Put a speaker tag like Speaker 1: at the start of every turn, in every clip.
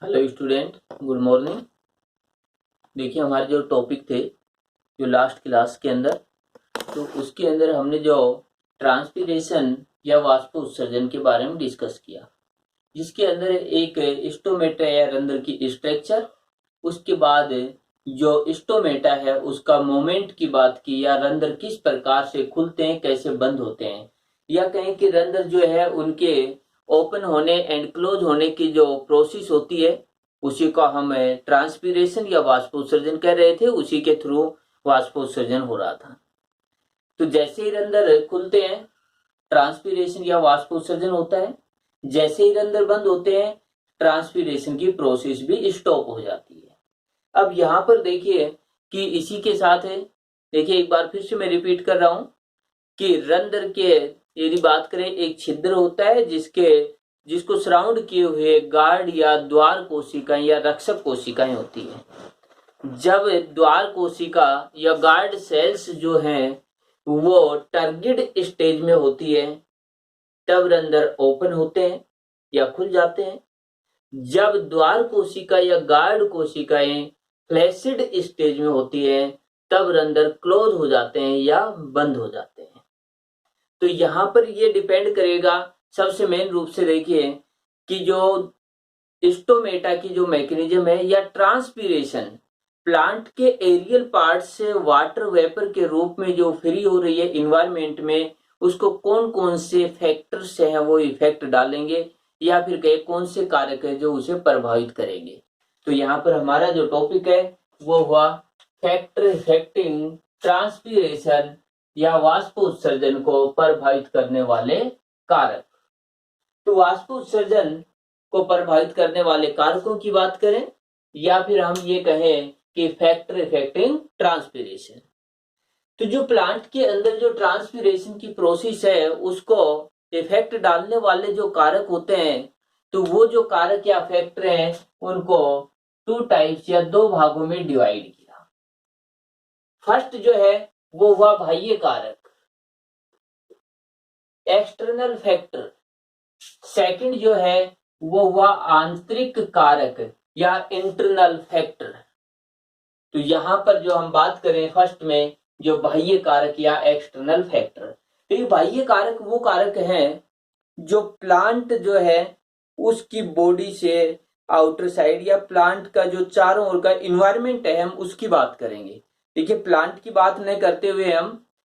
Speaker 1: Hello student, good morning. देखिए, हमारे जो टॉपिक थे जो लास्ट क्लास के अंदर, तो उसके अंदर हमने जो ट्रांसपीरेशन या वाष्प उत्सर्जन के बारे में डिस्कस किया, जिसके अंदर एक स्टोमेटा या रंध्र की स्ट्रक्चर, उसके बाद जो स्टोमेटा है उसका मोमेंट की बात की, या रंध्र किस प्रकार से खुलते हैं, कैसे बंद होते हैं, या कहें कि रंध्र जो है उनके ओपन होने एंड क्लोज होने की जो प्रोसेस होती है, उसी को हम ट्रांसपीरेशन या वाष्पोत्सर्जन कह रहे थे। उसी के थ्रू वाष्पोत्सर्जन हो रहा था। तो जैसे ही रंध्र खुलते हैं, ट्रांसपीरेशन या वाष्पोत्सर्जन होता है। जैसे ही रंध्र बंद होते हैं, ट्रांसपीरेशन की प्रोसेस भी स्टॉप हो जाती है। अब यहाँ पर देखिए कि इसी के साथ है, देखिए एक बार फिर से मैं रिपीट कर रहा हूं कि रंध्र के यदि बात करें, एक छिद्र होता है जिसको सराउंड किए हुए गार्ड या द्वार कोशिकाएं या रक्षक कोशिकाएं होती है। जब द्वार कोशिका या गार्ड सेल्स जो हैं वो टर्गिड स्टेज में होती है, तब रंध्र ओपन होते हैं या खुल जाते हैं। जब द्वार कोशिका या गार्ड कोशिकाएं फ्लैसिड स्टेज में होती है, तब रंध्र क्लोज हो जाते हैं या बंद हो जाते हैं। तो यहां पर ये डिपेंड करेगा, सबसे मेन रूप से देखिए कि जो स्टोमेटा की जो मैकेनिज्म है या ट्रांसपीरेशन, प्लांट के एरियल पार्ट से वाटर वेपर के रूप में जो फ्री हो रही है इन्वायरमेंट में, उसको कौन कौन से फैक्टर्स हैं वो इफेक्ट डालेंगे, या फिर कहे कौन से कारक है जो उसे प्रभावित करेंगे। तो यहाँ पर हमारा जो टॉपिक है वो हुआ फैक्टर इफेक्टिंग ट्रांसपीरेशन या वाष्प उत्सर्जन को प्रभावित करने वाले कारक। तो वाष्प उत्सर्जन को प्रभावित करने वाले कारकों की बात करें, या फिर हम ये कहें कि फैक्टर इफेक्टिंग ट्रांसपीरेशन। तो जो प्लांट के अंदर जो ट्रांसपीरेशन की प्रोसेस है उसको इफेक्ट डालने वाले जो कारक होते हैं, तो वो जो कारक या फैक्टर हैं उनको टू टाइप्स या दो भागों में डिवाइड किया। फर्स्ट जो है वो हुआ बाह्य कारक, एक्सटर्नल फैक्टर। सेकंड जो है वो हुआ आंतरिक कारक या इंटरनल फैक्टर। तो यहां पर जो हम बात करें फर्स्ट में, जो बाह्य कारक या एक्सटर्नल फैक्टर, तो ये बाह्य कारक वो कारक हैं जो प्लांट जो है उसकी बॉडी से आउटर साइड या प्लांट का जो चारों ओर का इन्वायरमेंट है, हम उसकी बात करेंगे। देखिए, प्लांट की बात नहीं करते हुए हम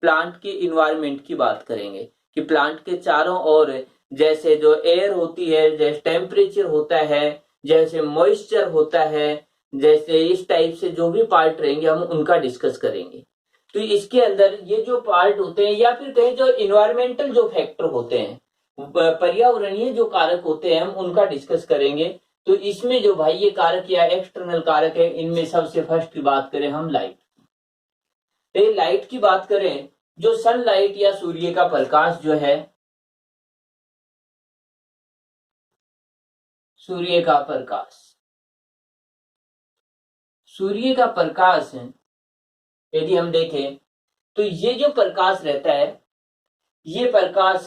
Speaker 1: प्लांट के इन्वायरमेंट की बात करेंगे कि प्लांट के चारों ओर जैसे जो एयर होती है, जैसे टेम्परेचर होता है, जैसे मॉइस्चर होता है, जैसे इस टाइप से जो भी पार्ट रहेंगे हम उनका डिस्कस करेंगे। तो इसके अंदर ये जो पार्ट होते हैं, या फिर कहें जो इन्वायरमेंटल जो फैक्टर होते हैं, पर्यावरणीय जो कारक होते हैं, हम उनका डिस्कस करेंगे। तो इसमें जो बाह्य कारक या एक्सटर्नल कारक है, इनमें सबसे फर्स्ट की बात करें हम लाइट। लाइट की बात करें, जो सनलाइट या सूर्य का प्रकाश जो है, सूर्य का प्रकाश, सूर्य का प्रकाश यदि हम देखें तो ये जो प्रकाश रहता है, ये प्रकाश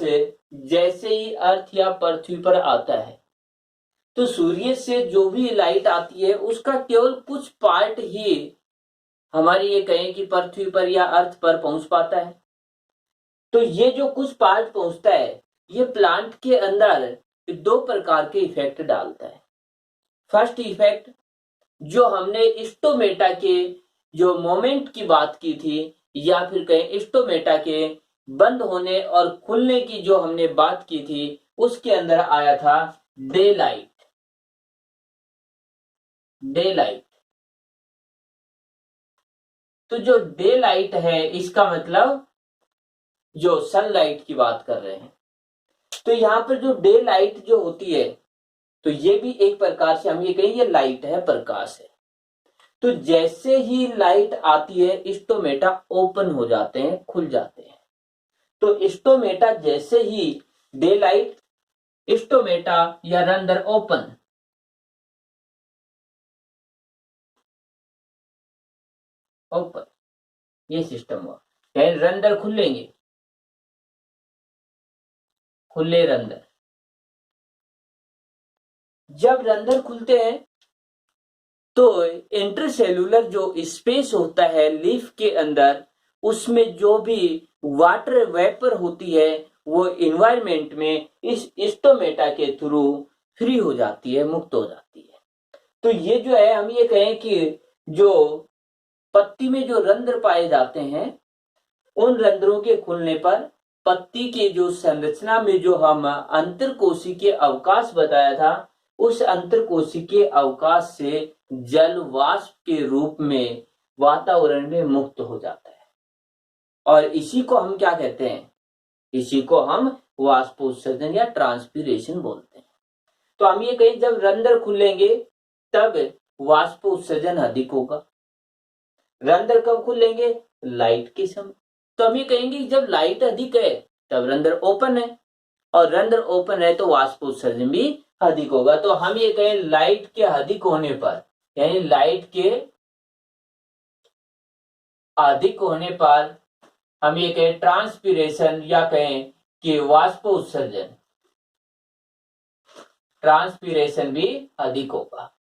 Speaker 1: जैसे ही अर्थ या पृथ्वी पर आता है, तो सूर्य से जो भी लाइट आती है उसका केवल कुछ पार्ट ही हमारी ये कहें कि पृथ्वी पर या अर्थ पर पहुंच पाता है। तो ये जो कुछ पार्ट पहुंचता है, ये प्लांट के अंदर दो प्रकार के इफेक्ट डालता है। फर्स्ट इफेक्ट, जो हमने स्टोमेटा के जो मोमेंट की बात की थी, या फिर कहें स्टोमेटा के बंद होने और खुलने की जो हमने बात की थी, उसके अंदर आया था डे लाइट। डे लाइट, तो जो डे लाइट है इसका मतलब जो सनलाइट की बात कर रहे हैं। तो यहां पर जो डे लाइट जो होती है, तो ये भी एक प्रकार से हम ये कहें ये लाइट है, प्रकाश है। तो जैसे ही लाइट आती है, स्टोमेटा ओपन हो जाते हैं, खुल जाते हैं। तो स्टोमेटा जैसे ही डे लाइट, स्टोमेटा या रंध्र ओपन, ओपन, ये सिस्टम हुआ। यानी रंध्र खुलेंगे, खुले रंध्र। जब रंध्र खुलते हैं तो इंटरसेल्यूलर जो स्पेस होता है लीफ के अंदर, उसमें जो भी वाटर वेपर होती है वो इन्वायरमेंट में इस स्टोमेटा के थ्रू फ्री हो जाती है, मुक्त हो जाती है। तो ये जो है, हम ये कहें कि जो पत्ती में जो रंध्र पाए जाते हैं, उन रंध्रों के खुलने पर पत्ती के जो संरचना में जो हम अंतरकोशिकीय अवकाश बताया था, उस अंतरकोशिकीय अवकाश से जल वाष्प के रूप में वातावरण में मुक्त हो जाता है। और इसी को हम क्या कहते हैं? इसी को हम वाष्पोत्सर्जन या ट्रांसपीरेशन बोलते हैं। तो हम ये कहें जब रंध्र खुलेंगे तब वाष्पोत्सर्जन अधिक होगा। रंध्र कब खुलेंगे? लाइट के समय। तो हम ये कहेंगे जब लाइट अधिक है तब रंध्र ओपन है, और रंध्र ओपन है तो वाष्पोत्सर्जन भी अधिक होगा। तो हम ये कहें लाइट के अधिक होने पर, यानी लाइट के अधिक होने पर हम ये कहें ट्रांसपीरेशन, या कहें कि वाष्पोत्सर्जन, ट्रांसपीरेशन भी अधिक होगा।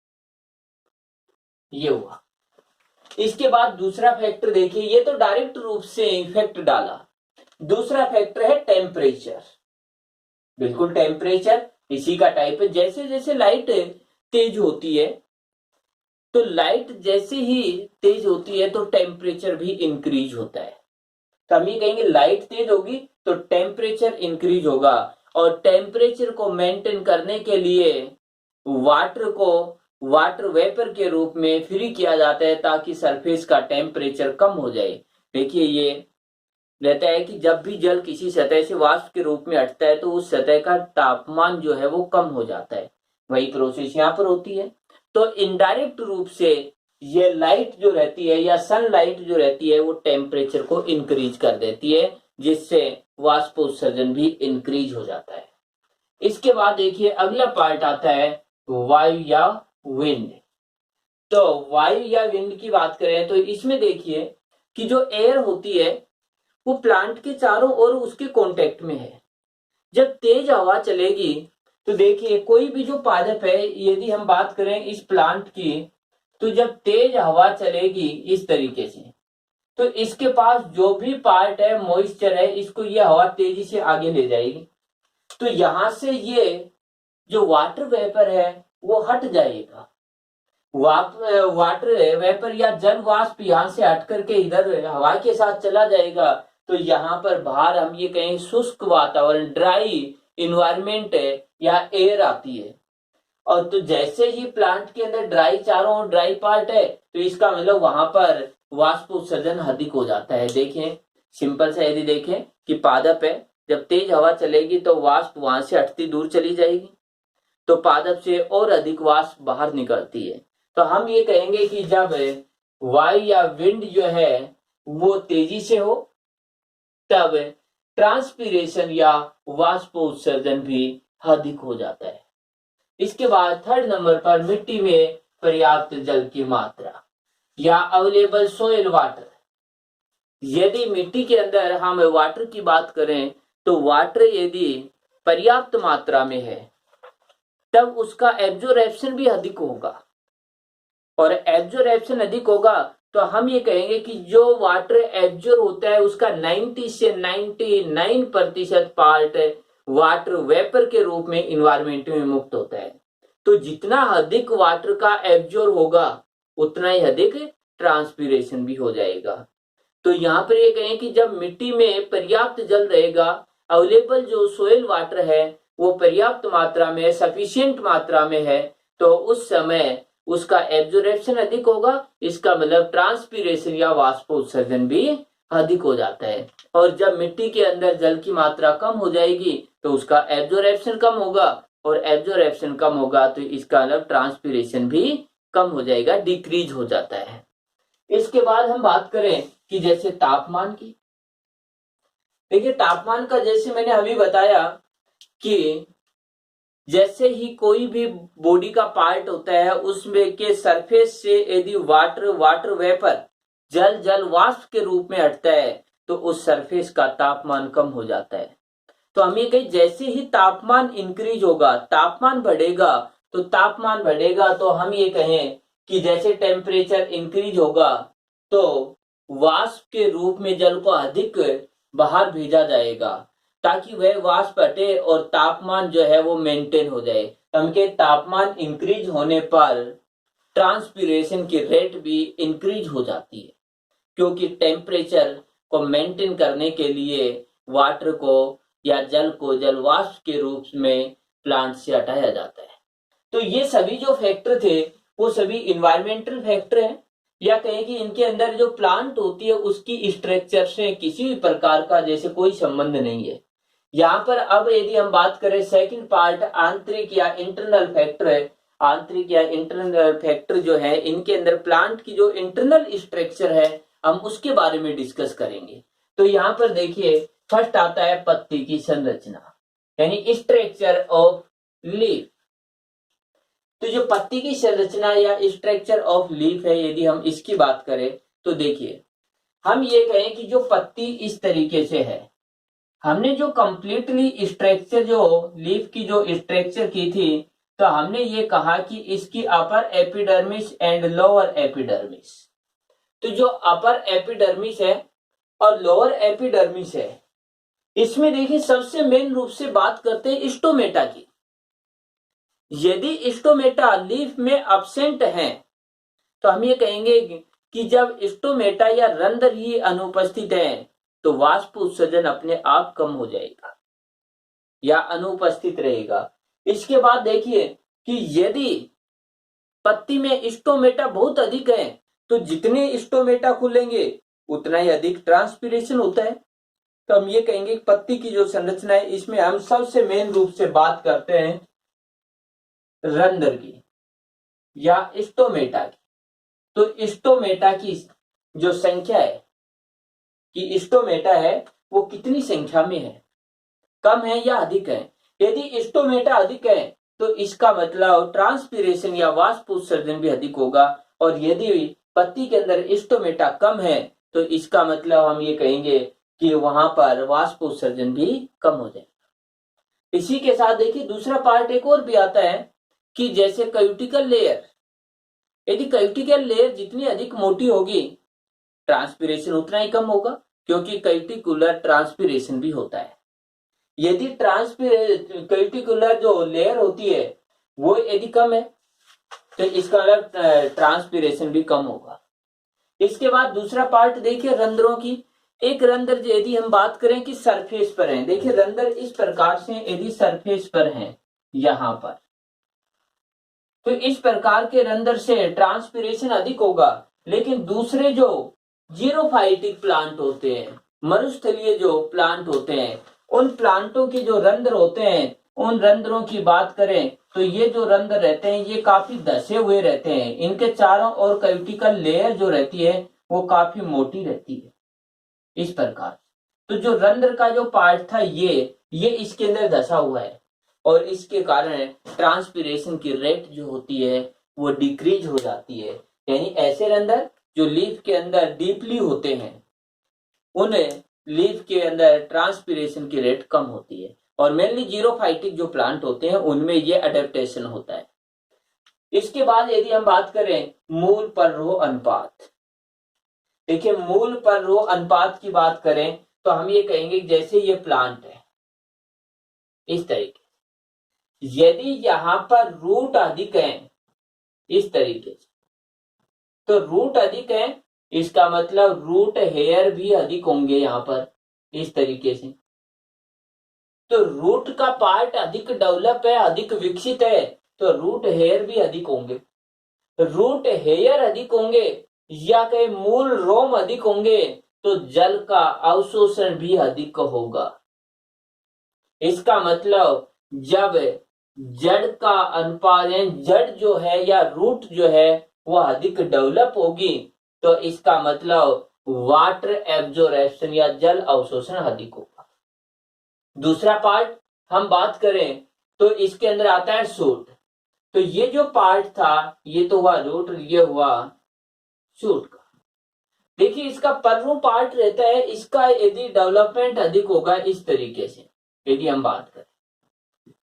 Speaker 1: ये हुआ। इसके बाद दूसरा फैक्टर देखिए, ये तो डायरेक्ट रूप से इफेक्ट डाला। दूसरा फैक्टर है टेम्परेचर। बिल्कुल टेम्परेचर इसी का टाइप है। जैसे जैसे लाइट तेज होती है, तो लाइट जैसे ही तेज होती है तो टेम्परेचर भी इंक्रीज होता है। तो हम ये कहेंगे लाइट तेज होगी तो टेम्परेचर इंक्रीज होगा, और टेम्परेचर को मेंटेन करने के लिए वाटर को वाटर वेपर के रूप में फ्री किया जाता है ताकि सरफेस का टेम्परेचर कम हो जाए। देखिए ये रहता है कि जब भी जल किसी सतह से वाष्प के रूप में हटता है तो उस सतह का तापमान जो है वो कम हो जाता है। वही प्रोसेस यहाँ पर होती है। तो इनडायरेक्ट रूप से ये लाइट जो रहती है या सनलाइट जो रहती है वो टेम्परेचर को इंक्रीज कर देती है, जिससे वाष्पोत्सर्जन भी इंक्रीज हो जाता है। इसके बाद देखिए अगला पार्ट आता है वायु या विंड। तो वायु या विंड की बात करें तो इसमें देखिए कि जो एयर होती है वो प्लांट के चारों ओर उसके कांटेक्ट में है। जब तेज हवा चलेगी तो देखिए कोई भी जो पादप है, यदि हम बात करें इस प्लांट की, तो जब तेज हवा चलेगी इस तरीके से, तो इसके पास जो भी पार्ट है मॉइस्चर है, इसको ये हवा तेजी से आगे ले जाएगी। तो यहां से ये जो वाटर वेपर है वो हट जाएगा। वाटर वेपर या जल वाष्प यहां से हट करके इधर हवा के साथ चला जाएगा। तो यहाँ पर बाहर हम ये कहें शुष्क वातावरण, ड्राई इन्वायरमेंट है या एयर आती है। और तो जैसे ही प्लांट के अंदर ड्राई, चारों ओर ड्राई पार्ट है, तो इसका मतलब वहां पर वाष्प उत्सर्जन अधिक हो जाता है। देखें सिंपल सा, यदि देखें कि पादप है, जब तेज हवा चलेगी तो वाष्प वहां से हटती दूर चली जाएगी, तो पादप से और अधिक वाष्प बाहर निकलती है। तो हम ये कहेंगे कि जब वायु या विंड जो है वो तेजी से हो तब ट्रांसपीरेशन या वाष्पोत्सर्जन भी अधिक हो जाता है। इसके बाद थर्ड नंबर पर मिट्टी में पर्याप्त जल की मात्रा या अवेलेबल सोइल वाटर। यदि मिट्टी के अंदर हम वाटर की बात करें तो वाटर यदि पर्याप्त मात्रा में है तब उसका एब्जॉर्प्शन भी अधिक होगा, और एब्जॉर्प्शन अधिक होगा तो हम ये कहेंगे कि जो वाटर एब्जॉर्ब होता है उसका 90 से 99% पार्ट वाटर वेपर के रूप में इन्वायरमेंट में मुक्त होता है। तो जितना अधिक वाटर का एब्जॉर्ब होगा उतना ही अधिक ट्रांसपीरेशन भी हो जाएगा। तो यहाँ पर ये कहें कि जब मिट्टी में पर्याप्त जल रहेगा, अवेलेबल जो सोइल वाटर है वो पर्याप्त मात्रा में, सफिशिएंट मात्रा में है, तो उस समय उसका एब्जॉर्प्शन अधिक होगा। इसका मतलब ट्रांसपीरेशन या वाष्पोत्सर्जन भी अधिक हो जाता है। और जब मिट्टी के अंदर जल की मात्रा कम हो जाएगी तो उसका एब्जॉर्प्शन कम होगा, और एब्जॉर्प्शन कम होगा तो इसका मतलब ट्रांसपीरेशन भी कम हो जाएगा, डिक्रीज हो जाता है। इसके बाद हम बात करें कि जैसे तापमान की, देखिए तापमान का जैसे मैंने अभी बताया कि जैसे ही कोई भी बॉडी का पार्ट होता है उसमें के सरफेस से यदि वाटर वेपर, जल वाष्प के रूप में हटता है तो उस सरफेस का तापमान कम हो जाता है। तो हम ये कहें जैसे ही तापमान इंक्रीज होगा, तापमान बढ़ेगा, तो हम ये कहें कि जैसे टेम्परेचर इंक्रीज होगा तो वाष्प के रूप में जल को अधिक बाहर भेजा जाएगा ताकि वह वाष्प हटे और तापमान जो है वो मेंटेन हो जाए। उनके तापमान इंक्रीज होने पर ट्रांसपीरेशन की रेट भी इंक्रीज हो जाती है, क्योंकि टेम्परेचर को मेंटेन करने के लिए वाटर को या जल को जल वाष्प के रूप में प्लांट से हटाया जाता है। तो ये सभी जो फैक्टर थे वो सभी इन्वायरमेंटल फैक्टर हैं, या कहें कि इनके अंदर जो प्लांट होती है उसकी स्ट्रक्चर से किसी भी प्रकार का जैसे कोई संबंध नहीं है। यहाँ पर अब यदि हम बात करें सेकंड पार्ट आंतरिक या इंटरनल फैक्टर है, आंतरिक या इंटरनल फैक्टर जो है इनके अंदर प्लांट की जो इंटरनल स्ट्रक्चर है हम उसके बारे में डिस्कस करेंगे। तो यहाँ पर देखिए फर्स्ट आता है पत्ती की संरचना यानी स्ट्रक्चर ऑफ लीफ। तो जो पत्ती की संरचना या स्ट्रक्चर ऑफ लीफ है यदि हम इसकी बात करें तो देखिए हम ये कहें कि जो पत्ती इस तरीके से है, हमने जो कंप्लीटली स्ट्रक्चर जो लीफ की जो स्ट्रक्चर की थी तो हमने ये कहा कि इसकी upper epidermis and lower epidermis. तो जो अपर एपिडर्मिस है और लोअर एपिडर्मिस है इसमें देखिए सबसे मेन रूप से बात करते हैं स्टोमेटा की। यदि स्टोमेटा लीफ में अब्सेंट है तो हम ये कहेंगे कि जब स्टोमेटा या रंध्र ही अनुपस्थित है तो वाष्प उत्सर्जन अपने आप कम हो जाएगा या अनुपस्थित रहेगा। इसके बाद देखिए कि यदि पत्ती में स्टोमेटा बहुत अधिक है तो जितने स्टोमेटा खुलेंगे उतना ही अधिक ट्रांसपीरेशन होता है। तो हम ये कहेंगे कि पत्ती की जो संरचना है इसमें हम सबसे मेन रूप से बात करते हैं रंध्र की या स्टोमेटा की। तो स्टोमेटा की जो संख्या है कि स्टोमेटा है वो कितनी संख्या में है, कम है या अधिक है। यदि स्टोमेटा अधिक है तो इसका मतलब ट्रांसपीरेशन या वाष्प उत्सर्जन भी अधिक होगा, और यदि पत्ती के अंदर स्टोमेटा कम है तो इसका मतलब हम ये कहेंगे कि वहां पर वाष्प उत्सर्जन भी कम हो जाएगा। इसी के साथ देखिए दूसरा पार्ट एक और भी आता है कि जैसे क्यूटिकल लेयर, यदि क्यूटिकल लेयर जितनी अधिक मोटी होगी ट्रांसपीरेशन उतना ही कम होगा, क्योंकि क्यूटिकुलर ट्रांसपीरेशन भी होता है। यदि क्यूटिकुलर जो लेयर होती है वो यदि कम है तो इसका मतलब ट्रांसपीरेशन भी कम होगा। इसके बाद दूसरा पार्ट देखिए रंध्रों की। एक रंध्र यदि हम बात करें कि सरफेस पर है, देखिए रंध्र इस प्रकार से यदि सरफेस पर है यहां पर, तो इस प्रकार के रंध्र से ट्रांसपीरेशन अधिक होगा। लेकिन दूसरे जो जीरोफाइटिक प्लांट होते हैं, मरुस्थलीय जो प्लांट होते हैं, उन प्लांटों के जो रंध्र होते हैं उन रंध्रों की बात करें तो ये जो रंध्र रहते हैं ये काफी धसे हुए रहते हैं। इनके चारों ओर क्यूटिकल लेयर जो रहती है वो काफी मोटी रहती है इस प्रकार। तो जो रंध्र का जो पार्ट था ये इसके अंदर धसा हुआ है और इसके कारण ट्रांसपीरेशन की रेट जो होती है वो डिक्रीज हो जाती है। यानी ऐसे रंध्र जो लीफ के अंदर डीपली होते हैं उन लीफ के अंदर ट्रांसपीरेशन की रेट कम होती है, और मेनली जीरोफाइटिक जो प्लांट होते हैं उनमें ये अडेप्टेशन होता है। इसके बाद यदि हम बात करें मूल पर रो अनुपात, देखिए मूल पर रो अनुपात की बात करें तो हम ये कहेंगे जैसे ये प्लांट है इस तरीके, यदि यहां पर रूट अधिक है इस तरीके से, तो रूट अधिक है इसका मतलब रूट हेयर भी अधिक होंगे यहां पर इस तरीके से। तो रूट का पार्ट अधिक डेवलप है, अधिक विकसित है, तो रूट हेयर भी अधिक होंगे। रूट हेयर अधिक होंगे या कहे मूल रोम अधिक होंगे तो जल का अवशोषण भी अधिक होगा। इसका मतलब जब जड़ का अनुपात जड़ जो है या रूट जो है वह अधिक डेवलप होगी तो इसका मतलब वाटर एब्जॉर्प्शन या जल अवशोषण अधिक होगा। दूसरा पार्ट हम बात करें तो इसके अंदर आता है शूट। तो ये जो पार्ट था ये तो हुआ रूट, ये हुआ शूट का। देखिए इसका पर्व पार्ट रहता है, इसका यदि डेवलपमेंट अधिक होगा इस तरीके से यदि हम बात करें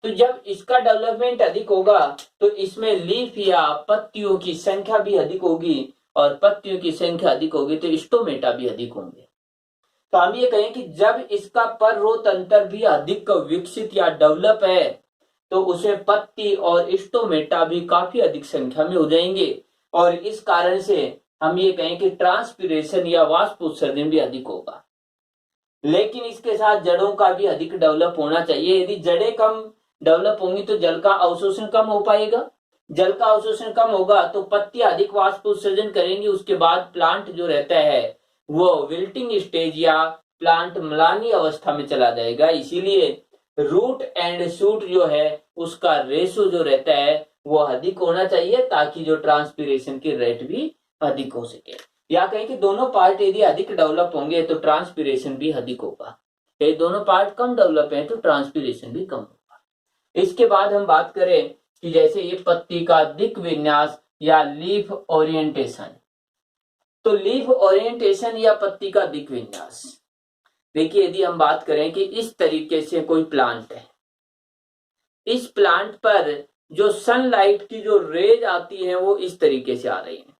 Speaker 1: तो जब इसका डेवलपमेंट अधिक होगा तो इसमें लीफ या पत्तियों की संख्या भी अधिक होगी, और पत्तियों की संख्या अधिक होगी तो स्टोमेटा भी अधिक होंगे। तो हम ये कहें कि जब इसका पर रो तंत्र भी अधिक विकसित या डेवलप है तो उसमें पत्ती और स्टोमेटा भी काफी अधिक संख्या में हो जाएंगे, और इस कारण से हम ये कहें कि ट्रांसपीरेशन या वाष्प उत्सर्जन भी अधिक होगा। लेकिन इसके साथ जड़ों का भी अधिक डेवलप होना चाहिए। यदि जड़ें कम डेवलप होंगी तो जल का अवशोषण कम हो पाएगा, जल का अवशोषण कम होगा तो पत्तियां अधिक वाष्प उत्सर्जन करेंगी। उसके बाद प्लांट जो रहता है वो विल्टिंग स्टेज या प्लांट म्लानी अवस्था में चला जाएगा। इसीलिए रूट एंड शूट जो है उसका रेशो जो रहता है वो अधिक होना चाहिए, ताकि जो ट्रांसपीरेशन की रेट भी अधिक हो सके। या कहें कि दोनों पार्ट यदि अधिक डेवलप होंगे तो ट्रांसपीरेशन भी अधिक होगा, यदि दोनों पार्ट कम डेवलप है तो ट्रांसपीरेशन भी कम होगा। इसके बाद हम बात करें कि जैसे ये पत्ती का दिक् विन्यास या लीफ ओरिएंटेशन। तो लीफ ओरिएंटेशन या पत्ती का दिक् विन्यास, देखिए यदि हम बात करें कि इस तरीके से कोई प्लांट है, इस प्लांट पर जो सनलाइट की जो रेज आती है वो इस तरीके से आ रही है।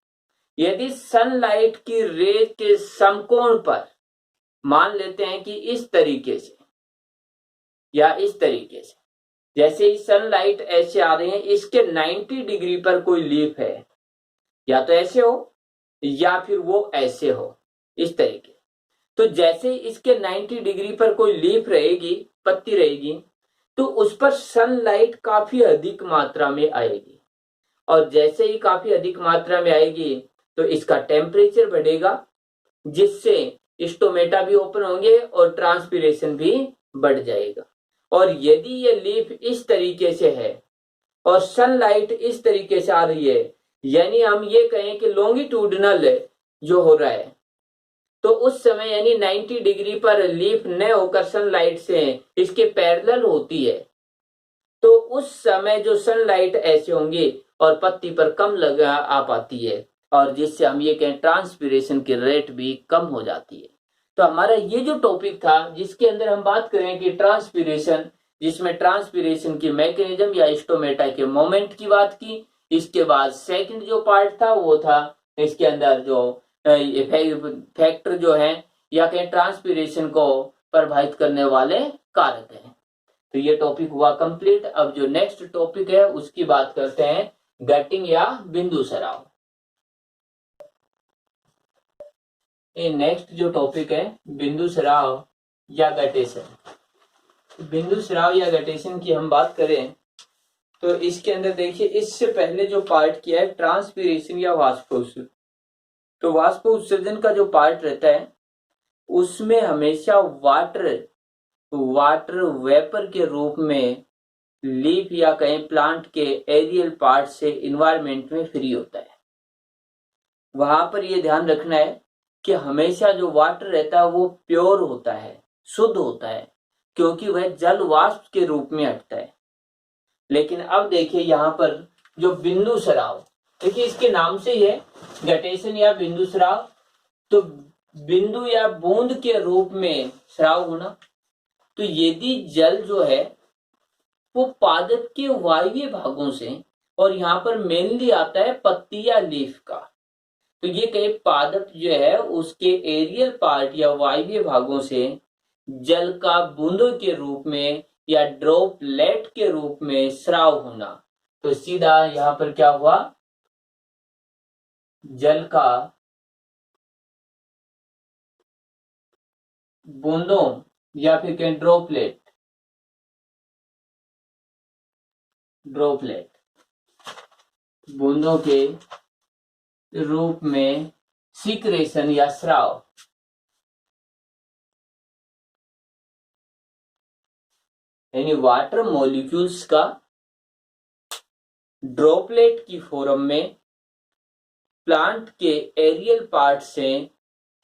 Speaker 1: यदि सनलाइट की रेज के समकोण पर मान लेते हैं कि इस तरीके से या इस तरीके से, जैसे ही सनलाइट ऐसे आ रही है, इसके 90 डिग्री पर कोई लीफ है, या तो ऐसे हो या फिर वो ऐसे हो इस तरीके। तो जैसे ही इसके 90 डिग्री पर कोई लीफ रहेगी, पत्ती रहेगी, तो उस पर सनलाइट काफी अधिक मात्रा में आएगी, और जैसे ही काफी अधिक मात्रा में आएगी तो इसका टेम्परेचर बढ़ेगा, जिससे स्टोमेटा भी ओपन होंगे और ट्रांसपीरेशन भी बढ़ जाएगा। और यदि ये लीफ इस तरीके से है और सनलाइट इस तरीके से आ रही है, यानी हम ये कहें कि लॉन्गिट्यूडनल जो हो रहा है, तो उस समय यानी 90 डिग्री पर लीफ न होकर सनलाइट से इसके पैरेलल होती है, तो उस समय जो सनलाइट ऐसे होंगी और पत्ती पर कम लगा आ पाती है, और जिससे हम ये कहें ट्रांसपीरेशन की रेट भी कम हो जाती है। तो हमारा ये जो टॉपिक था जिसके अंदर हम बात करें कि ट्रांसपीरेशन, जिसमें ट्रांसपीरेशन की मैकेनिज्म या स्टोमेटा के मोमेंट की बात की। इसके बाद सेकंड जो पार्ट था वो था इसके अंदर जो फैक्टर जो है या कहें ट्रांसपीरेशन को प्रभावित करने वाले कारक हैं। तो ये टॉपिक हुआ कंप्लीट। अब जो नेक्स्ट टॉपिक है उसकी बात करते हैं, गटिंग या बिंदु सराव। ये नेक्स्ट जो टॉपिक है बिंदु सराव या गटेशन। बिंदु सराव या गटेशन की हम बात करें तो इसके अंदर देखिए, इससे पहले जो पार्ट किया है ट्रांसपीरेशन या वाष्प उत्सर्जन। तो वाष्प उत्सर्जन का जो पार्ट रहता है उसमें हमेशा वाटर वेपर के रूप में लीफ या कहें प्लांट के एरियल पार्ट से इन्वायरमेंट में फ्री होता है। वहां पर यह ध्यान रखना है कि हमेशा जो वाटर रहता है वो प्योर होता है, शुद्ध होता है, क्योंकि वह जल वाष्प के रूप में हटता है। लेकिन अब देखिए यहाँ पर जो बिंदु सराव, देखिए इसके नाम से ही है गटेशन या बिंदु सराव। तो बिंदु या बूंद के रूप में सराव होना। तो यदि जल जो है वो पादप के वायवीय भागों से, और यहाँ पर मेनली आता है पत्ती या लीफ का, तो ये कहे पादप जो है उसके एरियल पार्ट या वायवीय भागों से जल का बूंदों के रूप में या ड्रॉपलेट के रूप में स्राव होना। तो सीधा यहाँ पर क्या हुआ, जल का बूंदों या फिर कहें ड्रॉपलेट बूंदों के रूप में सीक्रेशन या स्राव, यानी वाटर मॉलिक्यूल्स का ड्रॉपलेट की फॉर्म में प्लांट के एरियल पार्ट से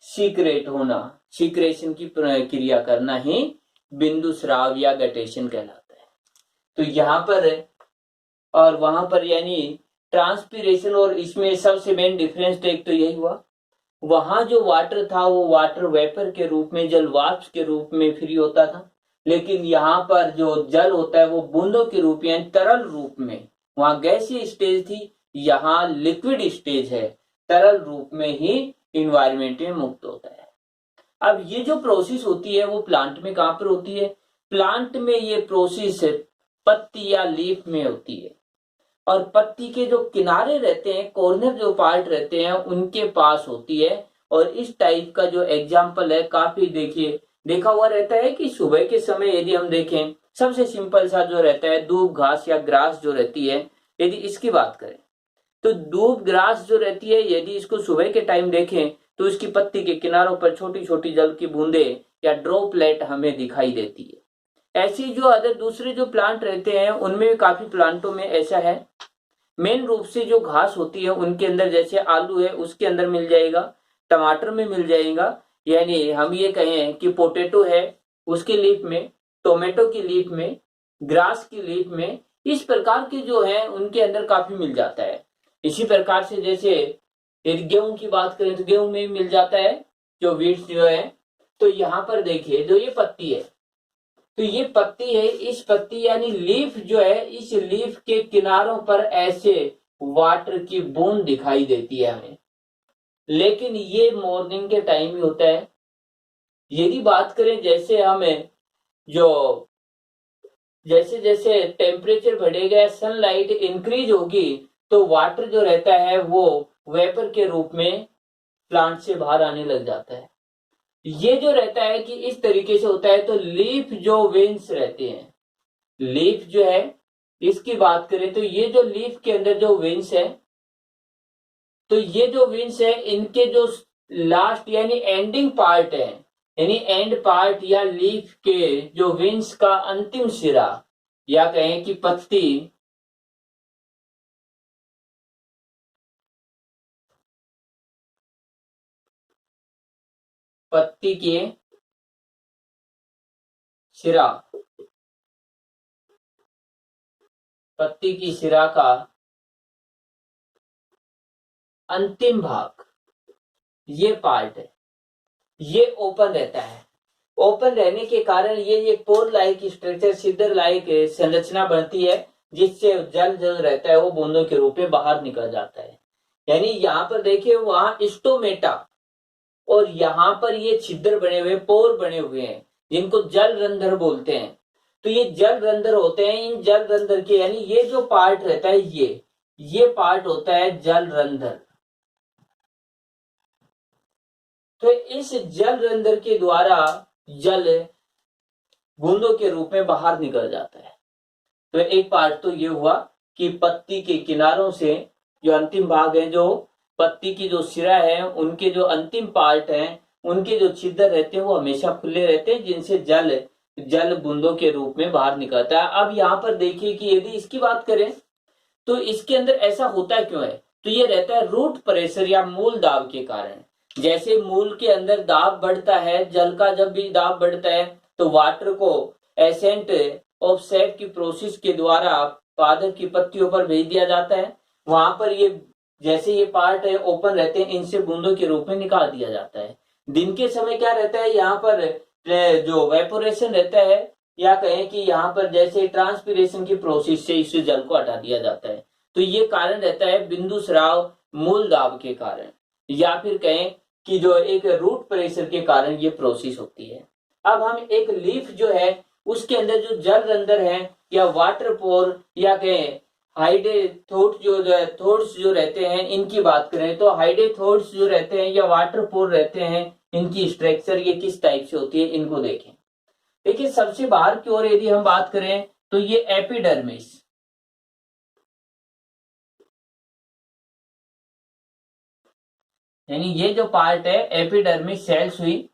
Speaker 1: सीक्रेट होना, सीक्रेशन की क्रिया करना ही बिंदु स्राव या गटेशन कहलाता है। तो यहाँ पर और वहां पर यानी ट्रांसपीरेशन और इसमें सबसे मेन डिफरेंस तो एक तो यही हुआ, वहां जो वाटर था वो वाटर वेपर के रूप में, जल वाष्प के रूप में फ्री होता था, लेकिन यहाँ पर जो जल होता है वो बूंदों के रूप यानी तरल रूप में, वहां गैसीय स्टेज थी, यहाँ लिक्विड स्टेज है, तरल रूप में ही इन्वायरमेंट में मुक्त होता है। अब ये जो प्रोसेस होती है वो प्लांट में कहां पर होती है? प्लांट में ये प्रोसेस पत्ती या लीफ में होती है, और पत्ती के जो किनारे रहते हैं, कॉर्नर जो पार्ट रहते हैं, उनके पास होती है। और इस टाइप का जो एग्जाम्पल है काफी देखिए देखा हुआ रहता है कि सुबह के समय यदि हम देखें, सबसे सिंपल सा जो रहता है दूब घास या ग्रास जो रहती है, यदि इसकी बात करें तो दूब ग्रास जो रहती है, यदि इसको सुबह के टाइम देखें तो इसकी पत्ती के किनारों पर छोटी छोटी जल की बूंदे या ड्रॉपलेट हमें दिखाई देती है। ऐसी जो अदर दूसरे जो प्लांट रहते हैं उनमें भी काफी प्लांटों में ऐसा है। मेन रूप से जो घास होती है उनके अंदर, जैसे आलू है उसके अंदर मिल जाएगा, टमाटर में मिल जाएगा, यानी हम ये कहें कि पोटैटो है उसके लीफ में, टोमेटो की लीफ में, ग्रास की लीफ में, इस प्रकार के जो है उनके अंदर काफी मिल जाता है। इसी प्रकार से जैसे यदि गेहूं की बात करें तो गेहूं में मिल जाता है जो वीड्स जो है। तो यहाँ पर देखिए जो ये पत्ती है, तो ये पत्ती है, इस पत्ती यानी लीफ जो है, इस लीफ के किनारों पर ऐसे वाटर की बूंद दिखाई देती है हमें, लेकिन ये मॉर्निंग के टाइम ही होता है। यदि बात करें जैसे हमें जो जैसे जैसे टेम्परेचर बढ़ेगा, सनलाइट इंक्रीज होगी, तो वाटर जो रहता है वो वेपर के रूप में प्लांट से बाहर आने लग जाता है। ये जो रहता है कि इस तरीके से होता है। तो लीफ जो वेन्स रहते हैं, लीफ जो है इसकी बात करें तो ये जो लीफ के अंदर जो वेन्स है, तो ये जो वेन्स है इनके जो लास्ट यानी एंडिंग पार्ट है, यानी एंड पार्ट या लीफ के जो वेन्स का अंतिम सिरा या कहें कि पत्ती, पत्ती के सिरा, पत्ती की सिरा का अंतिम भाग, ये पार्ट है, ये ओपन रहता है। ओपन रहने के कारण ये पोर लाइक स्ट्रक्चर, सिदर लाइक संरचना बनती है, जिससे जल जो रहता है वो बूंदों के रूप में बाहर निकल जाता है। यानी यहाँ पर देखिए वहां स्टोमेटा और यहाँ पर ये छिद्र बने हुए, पोर बने हुए हैं, जिनको जल रंध्र बोलते हैं। तो ये जल रंध्र होते हैं। इन जल रंध्र के यानी ये जो पार्ट रहता है ये पार्ट होता है जल रंध्र। तो इस जल रंध्र के द्वारा जल बूंदों के रूप में बाहर निकल जाता है। तो एक पार्ट तो ये हुआ कि पत्ती के किनारों से जो अंतिम भाग है, जो पत्ती की जो सिरा है, उनके जो अंतिम पार्ट है, उनके जो छिद्र रहते हैं वो हमेशा खुले रहते हैं, जिनसे जल बूंदों के रूप में बाहर निकलता है। अब यहाँ पर देखिए कि यदि इसकी बात करें तो इसके अंदर ऐसा होता क्यों है? तो ये रहता है रूट प्रेशर या मूल दाब के कारण। जैसे मूल के अंदर दाब बढ़ता है, जल का जब भी दाब बढ़ता है तो वाटर को एसेंट ऑफ सेट की प्रोसेस के द्वारा पादप की पत्तियों पर भेज दिया जाता है। वहां पर ये जैसे ये पार्ट है ओपन रहते हैं, इनसे बूंदों के रूप में निकाल दिया जाता है। दिन के समय क्या रहता है, यहाँ पर जो वेपोरेशन रहता है, या कहें कि यहाँ पर जैसे ट्रांसपीरेशन की प्रोसेस से इस जल को हटा दिया जाता है। तो ये कारण रहता है बिंदु स्राव मूल दाब के कारण, या फिर कहें कि जो एक रूट प्रेशर के कारण ये प्रोसेस होती है। अब हम एक लीफ जो है उसके अंदर जो जल रंध्र है या वाटर पोर या कहें हाइडेथोट्स जो रहते हैं, इनकी बात करें तो हाइडेथोट्स जो रहते हैं या वाटर पोर रहते हैं, इनकी स्ट्रक्चर ये किस टाइप से होती है इनको देखें। देखिए सबसे बाहर की ओर यदि हम बात करें तो ये एपिडर्मिस, यानी ये जो पार्ट है एपिडर्मिस सेल्स हुई।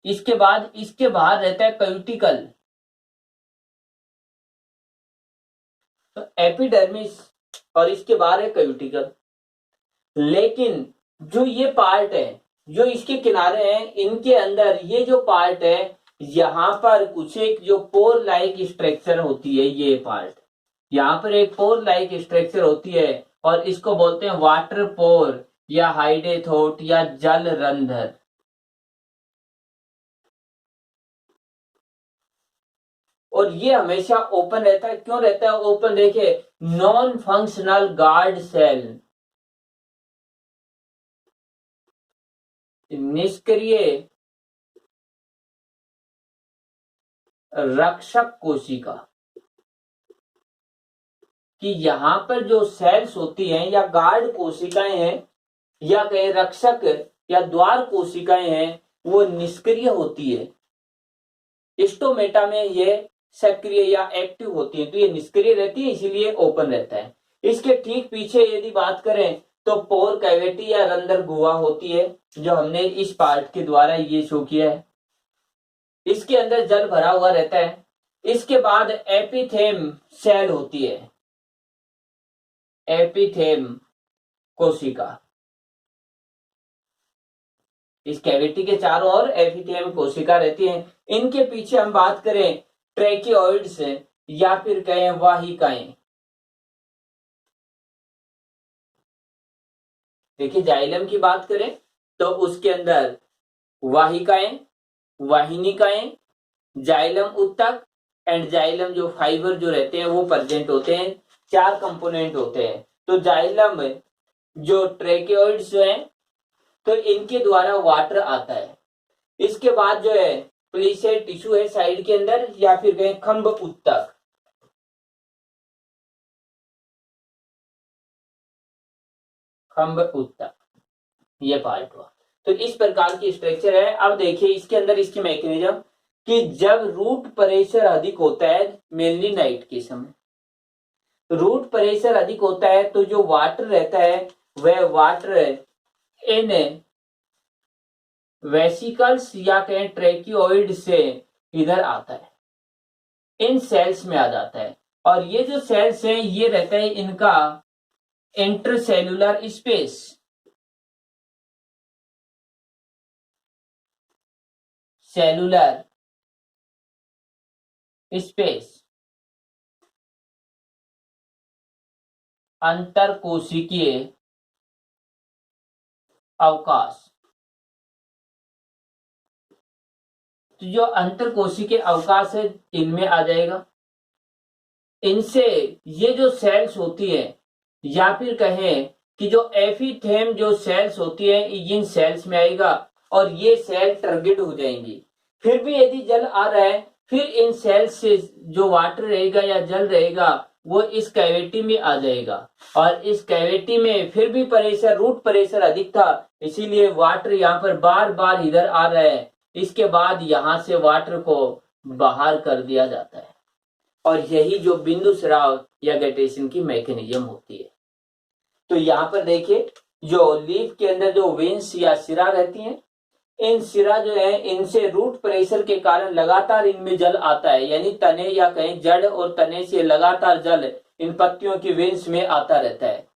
Speaker 1: इसके बाद इसके बाहर रहता है क्यूटिकल। तो एपिडर्मिस और इसके बाहर है क्यूटिकल। लेकिन जो ये पार्ट है, जो इसके किनारे हैं, इनके अंदर ये जो पार्ट है, यहाँ पर कुछ एक जो पोर लाइक स्ट्रक्चर होती है, ये पार्ट यहाँ पर एक पोर लाइक स्ट्रक्चर होती है, और इसको बोलते हैं वाटर पोर या हाइडेथोट या जल रंध्र। और ये हमेशा ओपन रहता है। क्यों रहता है ओपन? देखिए, नॉन फंक्शनल गार्ड सेल, निष्क्रिय रक्षक कोशिका, कि यहां पर जो सेल्स होती हैं या गार्ड कोशिकाएं हैं या कहे रक्षक या द्वार कोशिकाएं हैं, वो निष्क्रिय होती है। स्टोमेटा में ये सक्रिय या एक्टिव होती है, तो ये निष्क्रिय रहती है, इसीलिए ओपन रहता है। इसके ठीक पीछे यदि बात करें तो पोर कैविटी या रंध्र गुहा होती है, जो हमने इस पार्ट के द्वारा ये शो किया है। इसके अंदर जल भरा हुआ रहता है। इसके बाद एपिथेम सेल होती है, एपिथेम कोशिका। इस कैविटी के चारों ओर एपिथेम कोशिका रहती है। इनके पीछे हम बात करें ट्रेकियोइड्स या फिर कहें वाहिकाएं। देखिए, जाइलम की बात करें तो उसके अंदर वाहिकाएं, वाहिनिकाएं, जाइलम उत्तक एंड जाइलम जो फाइबर जो रहते हैं वो प्रेजेंट होते हैं। 4 कंपोनेंट होते हैं। तो जाइलम जो ट्रेकियोइड्स जो हैं, तो इनके द्वारा वाटर आता है। इसके बाद जो है प्लीसेड टिश्यू है साइड के अंदर, या फिर कहें खंभ उत्तक। खंभ उत्तक ये पार्ट हुआ। तो इस प्रकार की स्ट्रक्चर है। अब देखिए इसके अंदर इसकी मैकेनिज्म, कि जब रूट प्रेशर अधिक होता है, मेनली नाइट के समय रूट प्रेशर अधिक होता है, तो जो वाटर रहता है वह वाटर इन वेसिकल्स या कहें ट्रेकियोइड से इधर आता है, इन सेल्स में आ जाता है। और ये जो सेल्स हैं ये रहता है इनका इंटरसेल्युलर स्पेस, सेलुलर स्पेस, अंतरकोशिकीय अवकाश। तो जो अंतरकोशिकीय अवकाश है इनमें आ जाएगा। इनसे ये जो सेल्स होती है, या फिर कहें कि जो एपिथेम जो सेल्स होती है, इन सेल्स में आएगा और ये सेल टारगेट हो जाएंगी। फिर भी यदि जल आ रहा है, फिर इन सेल्स से जो वाटर रहेगा या जल रहेगा वो इस कैविटी में आ जाएगा। और इस कैविटी में फिर भी प्रेशर, रूट प्रेशर अधिक था, इसीलिए वाटर यहाँ पर बार बार इधर आ रहा है। इसके बाद यहां से वाटर को बाहर कर दिया जाता है। और यही जो बिंदु स्राव या गैटेशन की मैकेनिज्म होती है। तो यहाँ पर देखिए, जो लीफ के अंदर जो वेन्स या सिरा रहती हैं, इन सिरा जो है इनसे रूट प्रेशर के कारण लगातार इनमें जल आता है, यानी तने या कहीं जड़ और तने से लगातार जल इन पत्तियों की वेन्स में आता रहता है।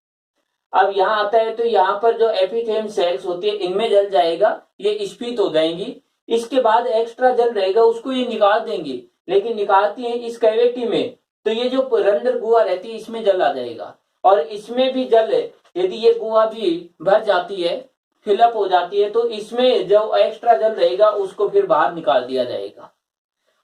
Speaker 1: अब यहाँ आता है तो यहाँ पर जो एपिथेम सेल्स होती है इनमें जल जाएगा, ये स्फीत हो जाएंगी। इसके बाद एक्स्ट्रा जल रहेगा उसको ये निकाल देंगी, लेकिन निकालती है इस कैविटी में, तो ये जो रंध्र गुहा रहती है इसमें जल आ जाएगा। और इसमें भी जल, यदि ये गुहा भी भर जाती है, फिलअप हो जाती है, तो इसमें जो एक्स्ट्रा जल रहेगा उसको फिर बाहर निकाल दिया जाएगा।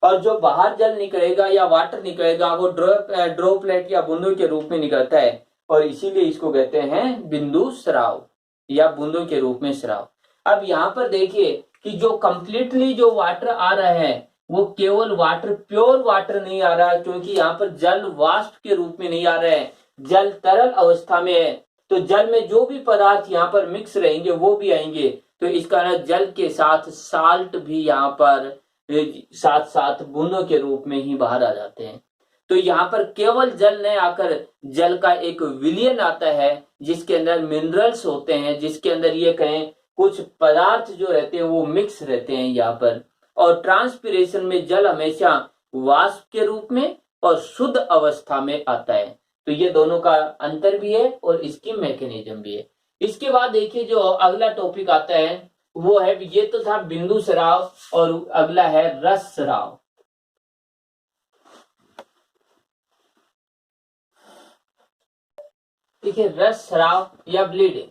Speaker 1: और जो बाहर जल निकलेगा या वाटर निकलेगा वो ड्रॉपलेट या बूंदों के रूप में निकलता है, और इसीलिए इसको कहते हैं बिंदु स्राव या बूंदों के रूप में स्राव। अब यहाँ पर देखिए कि जो कंप्लीटली जो वाटर आ रहा है वो केवल वाटर, प्योर वाटर नहीं आ रहा है, क्योंकि यहाँ पर जल वाष्प के रूप में नहीं आ रहा है, जल तरल अवस्था में है। तो जल में जो भी पदार्थ यहाँ पर मिक्स रहेंगे वो भी आएंगे। तो इस कारण जल के साथ साल्ट भी यहाँ पर साथ साथ बूंदों के रूप में ही बाहर आ जाते हैं। तो यहाँ पर केवल जल नहीं आकर जल का एक विलयन आता है, जिसके अंदर मिनरल्स होते हैं, जिसके अंदर ये कहें कुछ पदार्थ जो रहते हैं वो मिक्स रहते हैं यहाँ पर। और ट्रांसपिरेशन में जल हमेशा वाष्प के रूप में और शुद्ध अवस्था में आता है। तो ये दोनों का अंतर भी है और इसकी मैकेनिज्म भी है। इसके बाद देखिए जो अगला टॉपिक आता है वो है, ये तो था बिंदु स्राव, और अगला है रस स्राव। देखिए, रस स्राव या ब्लीडिंग।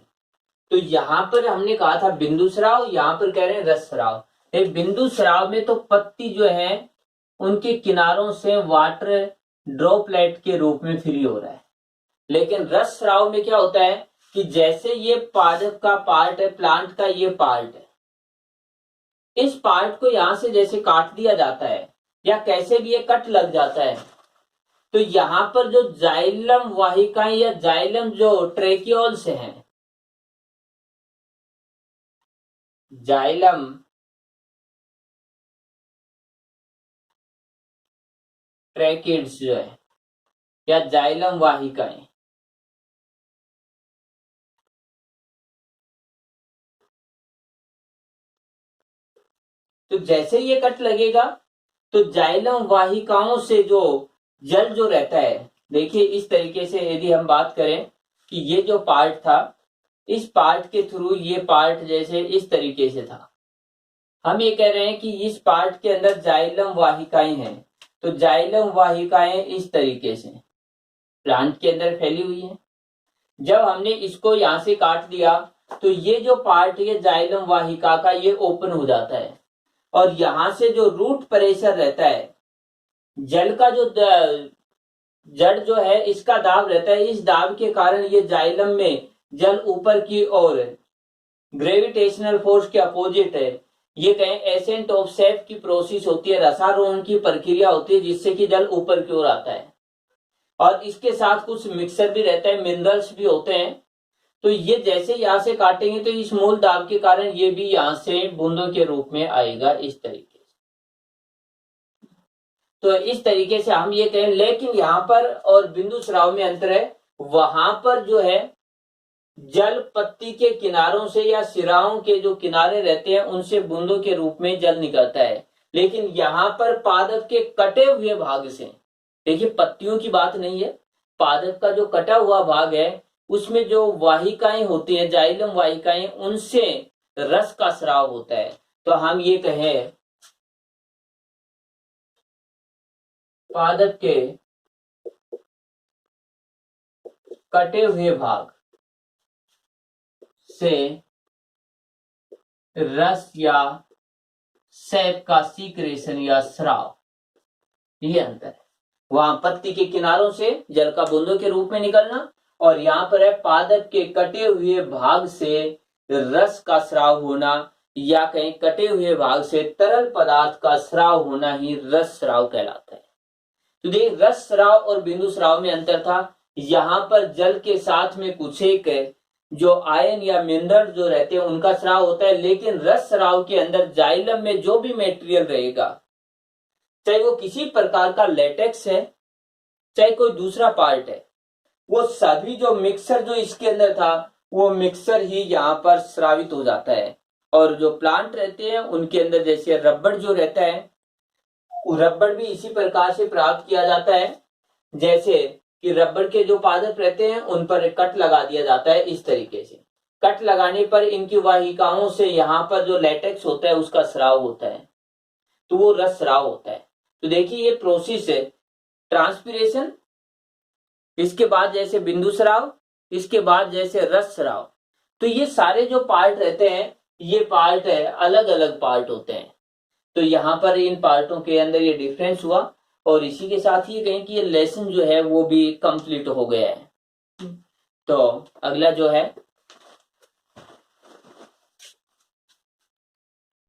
Speaker 1: तो यहां पर हमने कहा था बिंदु स्राव, यहां पर कह रहे हैं रस स्राव। बिंदु स्राव में तो पत्ती जो है उनके किनारों से वाटर ड्रॉपलेट के रूप में फ्री हो रहा है। लेकिन रस स्राव में क्या होता है कि जैसे ये पादप का पार्ट है, प्लांट का ये पार्ट है, इस पार्ट को यहां से जैसे काट दिया जाता है या कैसे भी ये कट लग जाता है, तो यहां पर जो जाइलम वाहिकाएं या जाइलम जो ट्रेकियोल्स हैं, जाइलम ट्रैकिड्स जो है या जाइलम वाहिकाएं, तो जैसे ये कट लगेगा तो जाइलम वाहिकाओं से जो जल जो रहता है, देखिए इस तरीके से यदि हम बात करें कि ये जो पार्ट था, इस पार्ट के थ्रू ये पार्ट जैसे इस तरीके से था, हम ये कह रहे हैं कि इस पार्ट के अंदर जाइलम वाहिकाएं हैं, तो जाइलम वाहिकाएं इस तरीके से प्लांट के अंदर फैली हुई हैं। जब हमने इसको यहां से काट दिया तो ये जो पार्ट है जाइलम वाहिका का, ये ओपन हो जाता है और यहां से जो रूट प्रेशर रहता है, जल का जो जड़ जो है इसका दाब रहता है, इस दाब के कारण ये जाइलम में जल ऊपर की ओर ग्रेविटेशनल फोर्स के अपोजिट है, ये कहें एसेंट ऑफ सेफ की प्रोसेस होती है, रसारोहण की प्रक्रिया होती है जिससे कि जल ऊपर की ओर आता है। और इसके साथ कुछ मिक्सर भी रहता है, मिनरल्स भी होते हैं। तो ये जैसे यहां से काटेंगे तो इस मूल दाब के कारण ये भी यहां से बूंदों के रूप में आएगा इस तरीके से। तो इस तरीके से हम ये कहें, लेकिन यहां पर और बिंदु स्राव में अंतर है, वहां पर जो है जल पत्ती के किनारों से या सिराओं के जो किनारे रहते हैं उनसे बूंदों के रूप में जल निकलता है, लेकिन यहां पर पादप के कटे हुए भाग से, देखिए पत्तियों की बात नहीं है, पादप का जो कटा हुआ भाग है उसमें जो वाहिकाएं होती हैं, जाइलम वाहिकाएं, उनसे रस का स्राव होता है। तो हम ये कहें पादप के कटे हुए भाग से रस या सैप का सीक्रेशन या स्राव, ये अंतर है। वहां पत्ती के किनारों से जल का बूंदों के रूप में निकलना और यहाँ पर है पादप के कटे हुए भाग से रस का स्राव होना, या कहीं कटे हुए भाग से तरल पदार्थ का स्राव होना ही रस स्राव कहलाता है। तो देखिए रस स्राव और बिंदु स्राव में अंतर था, यहाँ पर जल के साथ में कुछ एक जो आयन या मिनरल जो रहते हैं उनका स्राव होता है, लेकिन रस स्राव के अंदर जाइलम में जो भी मेटेरियल रहेगा, चाहे वो किसी प्रकार का लेटेक्स है चाहे कोई दूसरा पार्ट है, वो सभी जो मिक्सर जो इसके अंदर था वो मिक्सर ही यहाँ पर स्रावित हो जाता है। और जो प्लांट रहते हैं उनके अंदर जैसे रबड़ जो रहता है, रबड़ भी इसी प्रकार से प्राप्त किया जाता है, जैसे कि रबड़ के जो पादप रहते हैं उन पर कट लगा दिया जाता है। इस तरीके से कट लगाने पर इनकी वाहिकाओं से यहाँ पर जो लेटेक्स होता है उसका स्राव होता है, तो वो रस स्राव होता है। तो देखिए ये प्रोसेस है, ट्रांसपिरेशन, इसके बाद जैसे बिंदु स्राव, इसके बाद जैसे रस स्राव। तो ये सारे जो पार्ट रहते हैं ये पार्ट है, अलग अलग पार्ट होते हैं। तो यहाँ पर इन पार्टों के अंदर ये डिफरेंस हुआ और इसी के साथ ये कहें कि ये लेसन जो है वो भी कंप्लीट हो गया है। तो अगला जो है